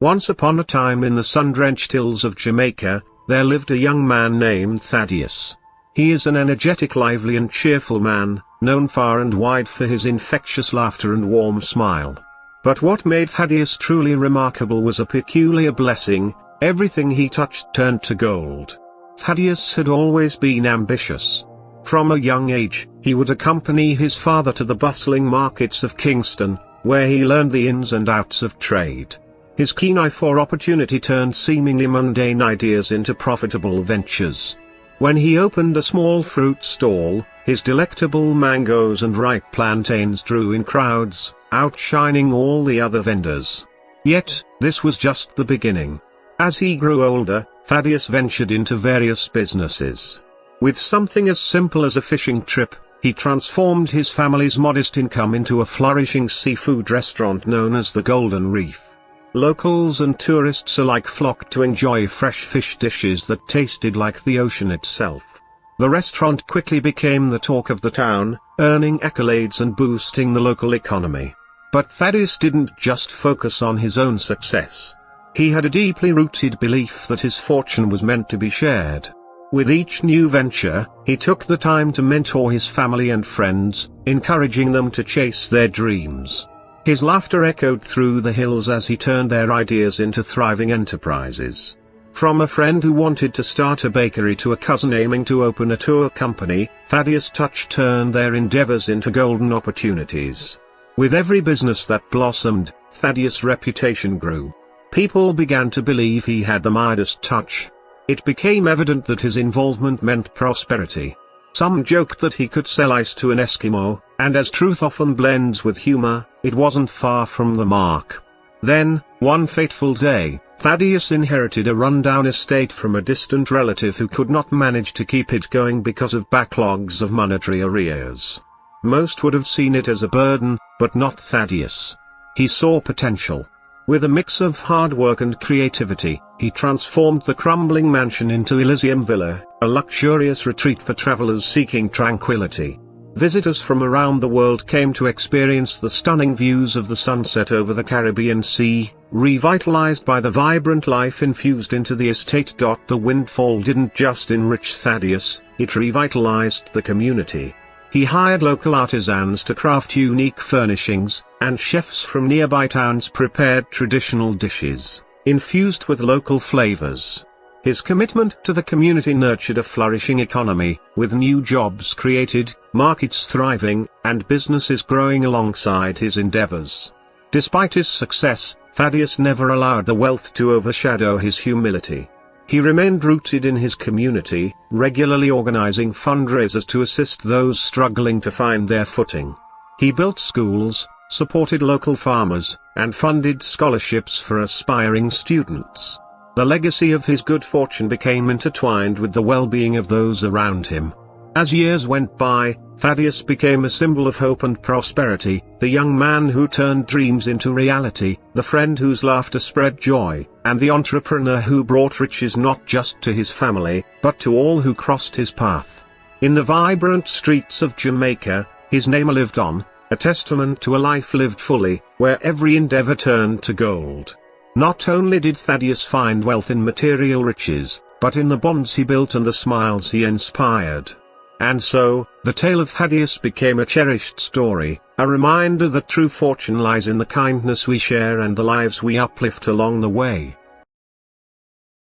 Once upon a time in the sun-drenched hills of Jamaica, there lived a young man named Thaddeus. He is an energetic, lively and cheerful man, known far and wide for his infectious laughter and warm smile. But what made Thaddeus truly remarkable was a peculiar blessing: everything he touched turned to gold. Thaddeus had always been ambitious. From a young age, he would accompany his father to the bustling markets of Kingston, where he learned the ins and outs of trade. His keen eye for opportunity turned seemingly mundane ideas into profitable ventures. When he opened a small fruit stall, his delectable mangoes and ripe plantains drew in crowds, outshining all the other vendors. Yet, this was just the beginning. As he grew older, Thaddeus ventured into various businesses. With something as simple as a fishing trip, he transformed his family's modest income into a flourishing seafood restaurant known as the Golden Reef. Locals and tourists alike flocked to enjoy fresh fish dishes that tasted like the ocean itself. The restaurant quickly became the talk of the town, earning accolades and boosting the local economy. But Thaddeus didn't just focus on his own success. He had a deeply rooted belief that his fortune was meant to be shared. With each new venture, he took the time to mentor his family and friends, encouraging them to chase their dreams. His laughter echoed through the hills as he turned their ideas into thriving enterprises. From a friend who wanted to start a bakery to a cousin aiming to open a tour company, Thaddeus' touch turned their endeavors into golden opportunities. With every business that blossomed, Thaddeus' reputation grew. People began to believe he had the Midas touch. It became evident that his involvement meant prosperity. Some joked that he could sell ice to an Eskimo, and as truth often blends with humor, it wasn't far from the mark. Then, one fateful day, Thaddeus inherited a rundown estate from a distant relative who could not manage to keep it going because of backlogs of monetary arrears. Most would have seen it as a burden, but not Thaddeus. He saw potential. With a mix of hard work and creativity, he transformed the crumbling mansion into Elysium Villa, a luxurious retreat for travelers seeking tranquility. Visitors from around the world came to experience the stunning views of the sunset over the Caribbean Sea, revitalized by the vibrant life infused into the estate. The windfall didn't just enrich Thaddeus, it revitalized the community. He hired local artisans to craft unique furnishings, and chefs from nearby towns prepared traditional dishes, infused with local flavors. His commitment to the community nurtured a flourishing economy, with new jobs created, markets thriving, and businesses growing alongside his endeavors. Despite his success, Thaddeus never allowed the wealth to overshadow his humility. He remained rooted in his community, regularly organizing fundraisers to assist those struggling to find their footing. He built schools, supported local farmers, and funded scholarships for aspiring students. The legacy of his good fortune became intertwined with the well-being of those around him. As years went by, Thaddeus became a symbol of hope and prosperity, the young man who turned dreams into reality, the friend whose laughter spread joy, and the entrepreneur who brought riches not just to his family, but to all who crossed his path. In the vibrant streets of Jamaica, his name lived on, a testament to a life lived fully, where every endeavor turned to gold. Not only did Thaddeus find wealth in material riches, but in the bonds he built and the smiles he inspired. And so, the tale of Thaddeus became a cherished story, a reminder that true fortune lies in the kindness we share and the lives we uplift along the way.